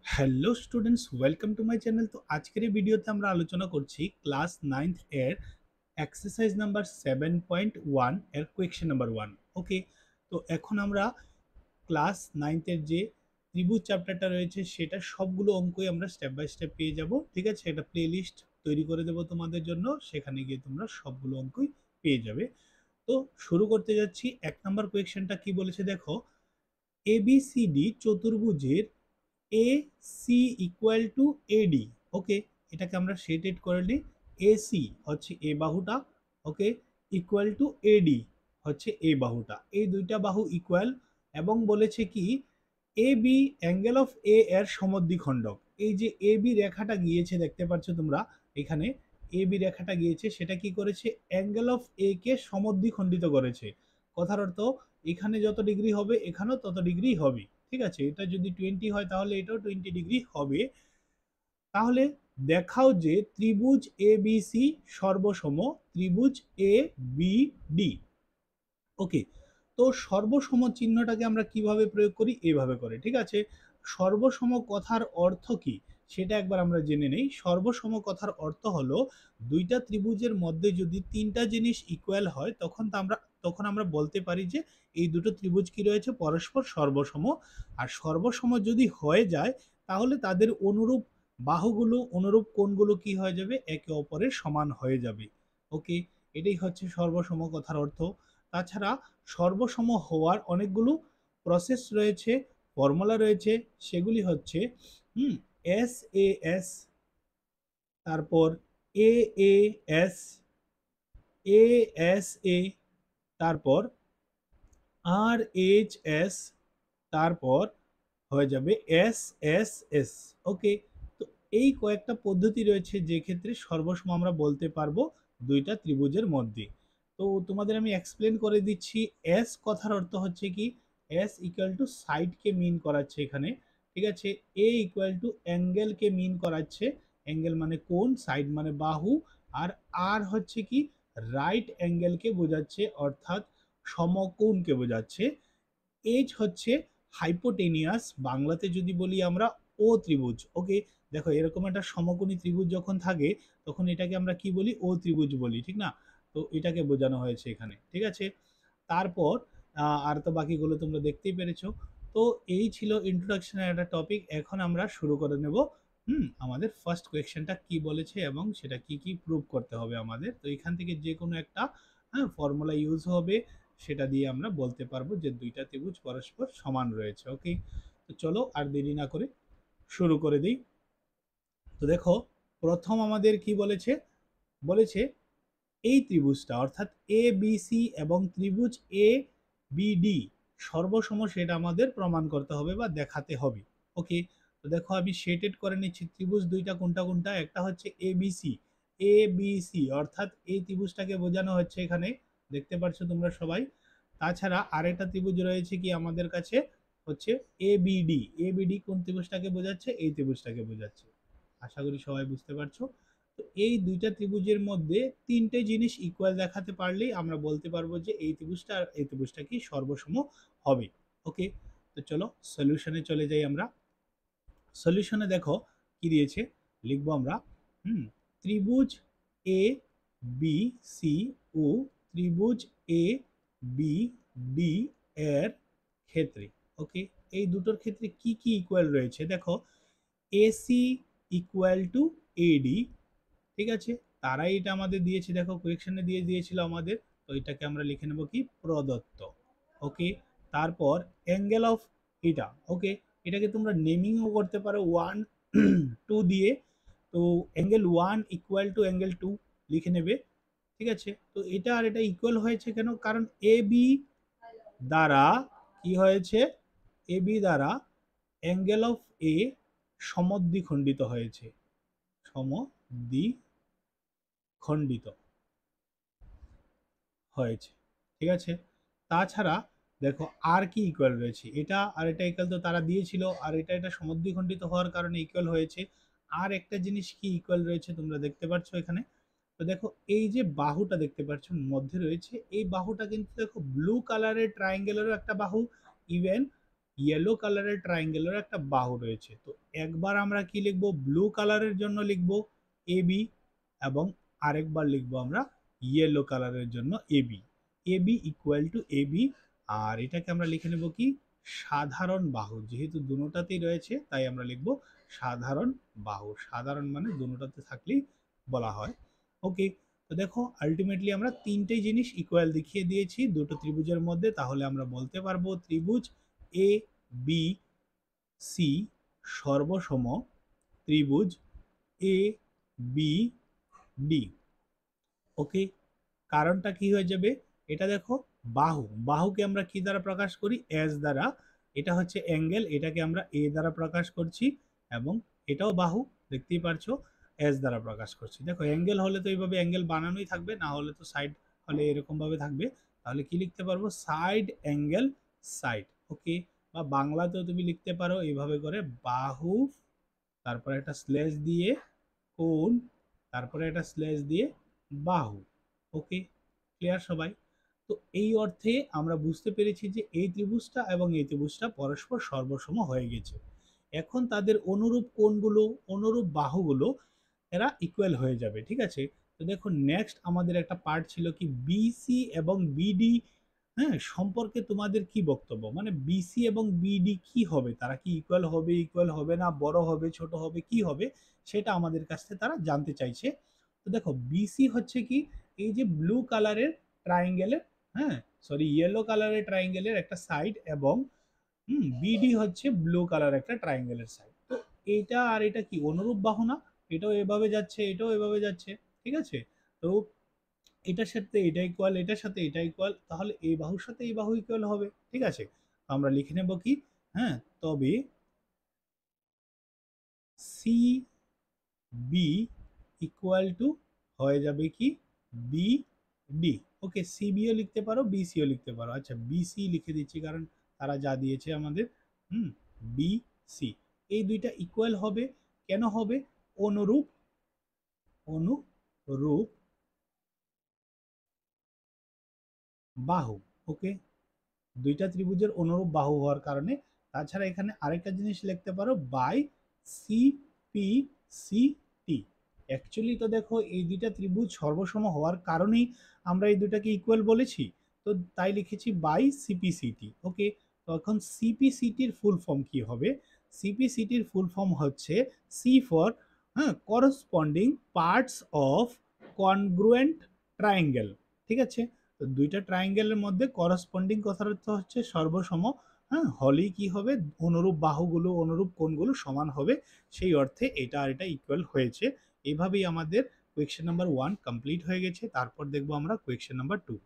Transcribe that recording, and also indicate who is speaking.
Speaker 1: Hello students, welcome to my channel. তো আজকের এই ভিডিওতে আমরা আলোচনা করছি ক্লাস 9th এর এক্সারসাইজ নাম্বার 7.1 এর কোয়েশ্চেন নাম্বার 1। ওকে, তো এখন আমরা ক্লাস 9th এর যে ত্রিভুজ চ্যাপ্টারটা রয়েছে সেটা সবগুলো অঙ্কই আমরা স্টেপ বাই স্টেপ পেয়ে যাব। ঠিক আছে, এটা প্লে লিস্ট তৈরি করে দেবো তোমাদের জন্য, সেখানে গিয়ে তোমরা সবগুলো অঙ্কই পেয়ে যাবে। তো শুরু করতে যাচ্ছি। 1 নম্বর কোয়েশ্চেনটা কি বলেছে দেখো, এবিসিডি চতুর্ভুজের A C equal to A D. Okay, এটাকে আমরা শেডেড করে নিই। এসি হচ্ছে এ বাহুটা, ওকে, ইকুয়াল টু এডি হচ্ছে এ বাহুটা, এই দুইটা বাহু ইকুয়াল। এবং বলেছে কি এ বি অ্যাঙ্গেল অফ এ এর সমদ্বিখণ্ডক। এই যে এ বি রেখাটা গিয়েছে দেখতে পাচ্ছ তোমরা এখানে, এ বি রেখাটা গিয়েছে, সেটা কি করেছে অ্যাঙ্গেল অফ এ কে সমদ্বিখণ্ডিত করেছে। কথার অর্থ এখানে যত ডিগ্রি হবে এখানেও তত ডিগ্রি হবে। ঠিক আছে, এটা যদি 20 হয় তাহলে এটাও 20 ডিগ্রি হবে। তাহলে দেখাও যে ত্রিভুজ এ বি সি সর্বসম ত্রিভুজ এ বি ডি। ওকে, তো সর্বসম চিহ্নটাকে আমরা কিভাবে প্রয়োগ করি, এভাবে করে। ঠিক আছে, সর্বসম কথার অর্থ কি সেটা একবার আমরা জেনে নেই। সর্বসম কথার অর্থ হলো দুইটা ত্রিভুজের মধ্যে যদি তিনটা জিনিস ইকুয়াল হয় তখন আমরা বলতে পারি যে এই দুটো ত্রিভুজ কি রয়েছে, পরস্পর সর্বসম। আর সর্বসম যদি হয়ে যায় তাহলে তাদের অনুরূপ বাহুগুলো, অনুরূপ কোণগুলো কি হয়ে যাবে, একে অপরের সমান হয়ে যাবে। ওকে, এটাই হচ্ছে সর্বসম কথার অর্থ। তাছাড়া সর্বসম হওয়ার অনেকগুলো প্রসেস রয়েছে, ফর্মুলা রয়েছে। সেগুলি হচ্ছে এস এ এস, তারপর এ A S, A S A, তারপর আর এইচ এস, তারপর হয়ে যাবে এস এস এস। ওকে, তো এই কয়েকটা পদ্ধতি রয়েছে যে ক্ষেত্রে সর্বসম আমরা বলতে পারবো দুইটা ত্রিভুজের মধ্যে। তো তোমাদের আমি এক্সপ্লেন করে দিচ্ছি। এস কথার অর্থ হচ্ছে কি, এস ইকুয়াল টু সাইডকে মিন করাচ্ছে এখানে। ঠিক আছে, এ ইকুয়াল টু অ্যাঙ্গেলকে মিন করাচ্ছে, অ্যাঙ্গেল মানে কোণ, সাইড মানে বাহু। আর আর হচ্ছে কি রাইট অ্যাঙ্গেলকে বোঝাচ্ছে, অর্থাৎ সমকোণকে বোঝাচ্ছে। এইচ হচ্ছে হাইপোটেনিয়াস, বাংলাতে যদি বলি আমরা ও ত্রিভুজ। ওকে, দেখো এরকম একটা সমকোণী ত্রিভুজ যখন থাকে তখন এটাকে আমরা কি বলি, ও ত্রিভুজ বলি, ঠিক না? তো এটাকে বোঝানো হয়েছে এখানে। ঠিক আছে, তারপর আর তো বাকিগুলো তোমরা দেখতেই পেরেছো। তো এই ছিল ইন্ট্রোডাকশনের একটা টপিক। এখন আমরা শুরু করে নেব আমাদের ফার্স্ট কোয়েশ্চেনটা কি বলেছে এবং সেটা কি কি প্রুভ করতে হবে আমাদের। তো এখান থেকে যে কোনো একটা ফর্মুলা ইউজ হবে, সেটা দিয়ে আমরা বলতে পারবো যে দুইটা ত্রিভুজ পরস্পর সমান রয়েছে। ওকে, তো চলো আর দেরি না করে শুরু করে দিই। তো দেখো, প্রথম আমাদের কি বলেছে, বলেছে এই ত্রিভুজটা অর্থাৎ এ বি সি এবং ত্রিভুজ এ বি ডি সর্বসম, সেটা আমাদের প্রমাণ করতে হবে বা দেখাতে হবে। ওকে, তো দেখো আমি শেডেড করে নিচ্ছি ত্রিভুজ দুইটা, কোনটা কোনটা। একটা হচ্ছে A B C, A B C অর্থাৎ এই ত্রিভুজটাকে বোঝানো হচ্ছে এখানে, দেখতে পাচ্ছ তোমরা সবাই। তাছাড়া আরেকটা ত্রিভুজ রয়েছে কি আমাদের কাছে, হচ্ছে A B D. A B D কোন ত্রিভুজটাকে বোঝাচ্ছে, এই ত্রিভুজটাকে বোঝাচ্ছে। আশা করি সবাই বুঝতে পারছো। তো এই দুইটা ত্রিভুজের মধ্যে তিনটে জিনিস ইকুয়াল দেখাতে পারলেই আমরা বলতে পারবো যে এই ত্রিভুজটা আর এই ত্রিভুজটা কি সর্বসম হবে। ওকে, তো চলো সলিউশনে চলে যাই আমরা। সলিউশনে দেখো কি দিয়েছে, লিখবো আমরা ত্রিভুজ এ বি সি ও ত্রিভুজ এ বি ডি এর ক্ষেত্রে। ওকে, এই দুটোর ক্ষেত্রে কি কি ইকুয়াল রয়েছে দেখো, এসি ইকুয়াল টু এডি। ঠিক আছে, তারাই এটা আমাদের দিয়েছে, দেখো কোয়েকশনে দিয়ে দিয়েছিল আমাদের। তো এটাকে আমরা লিখে নেব কি প্রদত্ত। ওকে, তারপর অ্যাঙ্গেল অফ এটা। ওকে, এটাকে তোমরা নেমিংও করতে পারো 1 2 দিয়ে। তো অ্যাঙ্গেল 1 ইকুয়াল টু অ্যাঙ্গেল 2 লিখে নেবে। ঠিক আছে, তো এটা আর এটা ইকুয়াল হয়েছে কেন, কারণ এ বি দ্বারা কি হয়েছে, এ বি দ্বারা অ্যাঙ্গেল অফ এ সমদ্বিখণ্ডিত হয়েছে, সমদ্বিখণ্ডিত হয়েছে। ঠিক আছে, তাছাড়া দেখো আর কি ইকুয়াল রয়েছে, এটা আর এটা ইকুয়াল তো তারা দিয়েছিল, আর এটা এটা সমদ্বিখণ্ডিত হওয়ার কারণে ইকুয়াল হয়েছে। আর একটা জিনিস কি ইকুয়াল রয়েছে তোমরা দেখতে পাচ্ছ এখানে। তো দেখো এই যে বাহুটা দেখতে পাচ্ছ মধ্যে রয়েছে, এই বাহুটা কিন্তু দেখো ব্লু কালারের ট্রায়াঙ্গেলেরও একটা বাহু, ইভেন ইয়েলো কালারের ট্রায়াঙ্গেলের একটা বাহু রয়েছে। তো একবার আমরা কি লিখবো, ব্লু কালারের জন্য লিখবো এবি, এবং আরেকবার লিখবো আমরা ইয়েলো কালারের জন্য A B. A B equal to A B, আর এটাকে আমরা লিখে নেব কি সাধারণ বাহু, যেহেতু দুটোটাতেই রয়েছে তাই আমরা লিখবো সাধারণ বাহু। সাধারণ মানে দুটোটাতে থাকলেই বলা হয়। ওকে, তো দেখো আলটিমেটলি আমরা তিনটেই জিনিস ইকুয়াল দেখিয়ে দিয়েছি দুটো ত্রিভুজের মধ্যে, তাহলে আমরা বলতে পারবো ত্রিভুজ এ বি সি সর্বসম ত্রিভুজ এ বি ডি। ওকে, কারণটা কি হয়ে যাবে, এটা দেখো বাহু, বাহুকে আমরা কি দ্বারা প্রকাশ করি, এস দ্বারা। এটা হচ্ছে অ্যাঙ্গেল, এটাকে আমরা এ দ্বারা প্রকাশ করছি, এবং এটাও বাহু, দেখতেই পারছো এস দ্বারা প্রকাশ করছি। দেখো অ্যাঙ্গেল হলে তো এইভাবে অ্যাঙ্গেল বানানোই থাকবে, না হলে তো সাইড হলে এরকম ভাবে থাকবে। তাহলে কি লিখতে পারবো, সাইড অ্যাঙ্গেল সাইড। ওকে, বা বাংলাতেও তুমি লিখতে পারো এইভাবে করে বাহু, তারপরে একটা স্ল্যাশ দিয়ে কোণ, তারপরে একটা স্ল্যাশ দিয়ে বাহু। ওকে, ক্লিয়ার সবাই? তো এই অর্থে আমরা বুঝতে পেরেছি যে এই ত্রিভুজটা এবং এই ত্রিভুজটা পরস্পর সর্বসম হয়ে গেছে। এখন তাদের অনুরূপ কোণগুলো, অনুরূপ বাহুগুলো এরা ইকুয়াল হয়ে যাবে, ঠিক আছে? তো দেখো নেক্সট আমাদের একটা পার্ট ছিল কি বিসি এবং বিডি, হ্যাঁ, সম্পর্কে তোমাদের কি বক্তব্য, মানে বিসি এবং বিডি কি হবে, তারা কি ইকুয়াল হবে না, বড় হবে, ছোট হবে, কি হবে, সেটা আমাদের কাছ থেকে তারা জানতে চাইছে। তো দেখো বিসি হচ্ছে কি, এই যে ব্লু কালারের ট্রায়াঙ্গেলের, হ্যাঁ সরি ইয়েলো কালারের ট্রায়াঙ্গেলের একটা সাইড, এবং বিডি হচ্ছে ব্লু কালার একটা ট্রায়াঙ্গেলের সাইড। তো এটা আর এটা কি অনুরূপ বাহু না, এটাও এভাবে যাচ্ছে, এটাও এভাবে যাচ্ছে, ঠিক আছে? তো এটার সাথে এটা ইকুয়াল, এটার সাথে এটা ইকুয়াল, তাহলে এই বাহুর সাথে এই বাহু ইকুয়াল হবে, ঠিক আছে? তো আমরা লিখে নেব কি, হ্যাঁ, তবে সি বি ইকুয়াল টু হয়ে যাবে কি বি ডি। ওকে, সিবিও লিখতে পারো, বিসিও লিখতে পারো। আচ্ছা বিসি লিখে দিচ্ছি কারণ তারা যা দিয়েছে আমাদের, বিসি, এই দুইটা ইকুয়াল হবে, কেন হবে, অনুরূপ, অনুরূপ বাহু। ওকে, দুইটা ত্রিভুজের অনুরূপ বাহু হওয়ার কারণে। তাছাড়া এখানে আরেকটা জিনিস লিখতে পারো বাই সিপিসিটি। অ্যাকচুয়ালি তো দেখো এই দুইটা ত্রিভুজ সর্বসম হওয়ার কারণেই আমরা এই দুটাকে ইকুয়াল বলেছি, তো তাই লিখেছি বাই সিপিসিটি। ওকে, তো এখন সিপিসিটির ফুল ফর্ম কি হবে, সিপিসিটির ফুল ফর্ম হচ্ছে সি ফর, হ্যাঁ, corresponding parts of congruent triangle, ঠিক আছে? তো দুইটা ট্রায়াঙ্গেলের মধ্যে করসপন্ডিং কথার অর্থ হচ্ছে সর্বসম, হ্যাঁ, হলেই কি হবে, অনুরূপ বাহুগুলো, অনুরূপ কোণগুলো সমান হবে, সেই অর্থে এটা আর এটা ইকুয়াল হয়েছে। এইভাবেই আমাদের কোয়েশ্চেন নাম্বার 1 কমপ্লিট হয়ে গেছে। তারপর দেখবো আমরা কোয়েশ্চেন নাম্বার 2।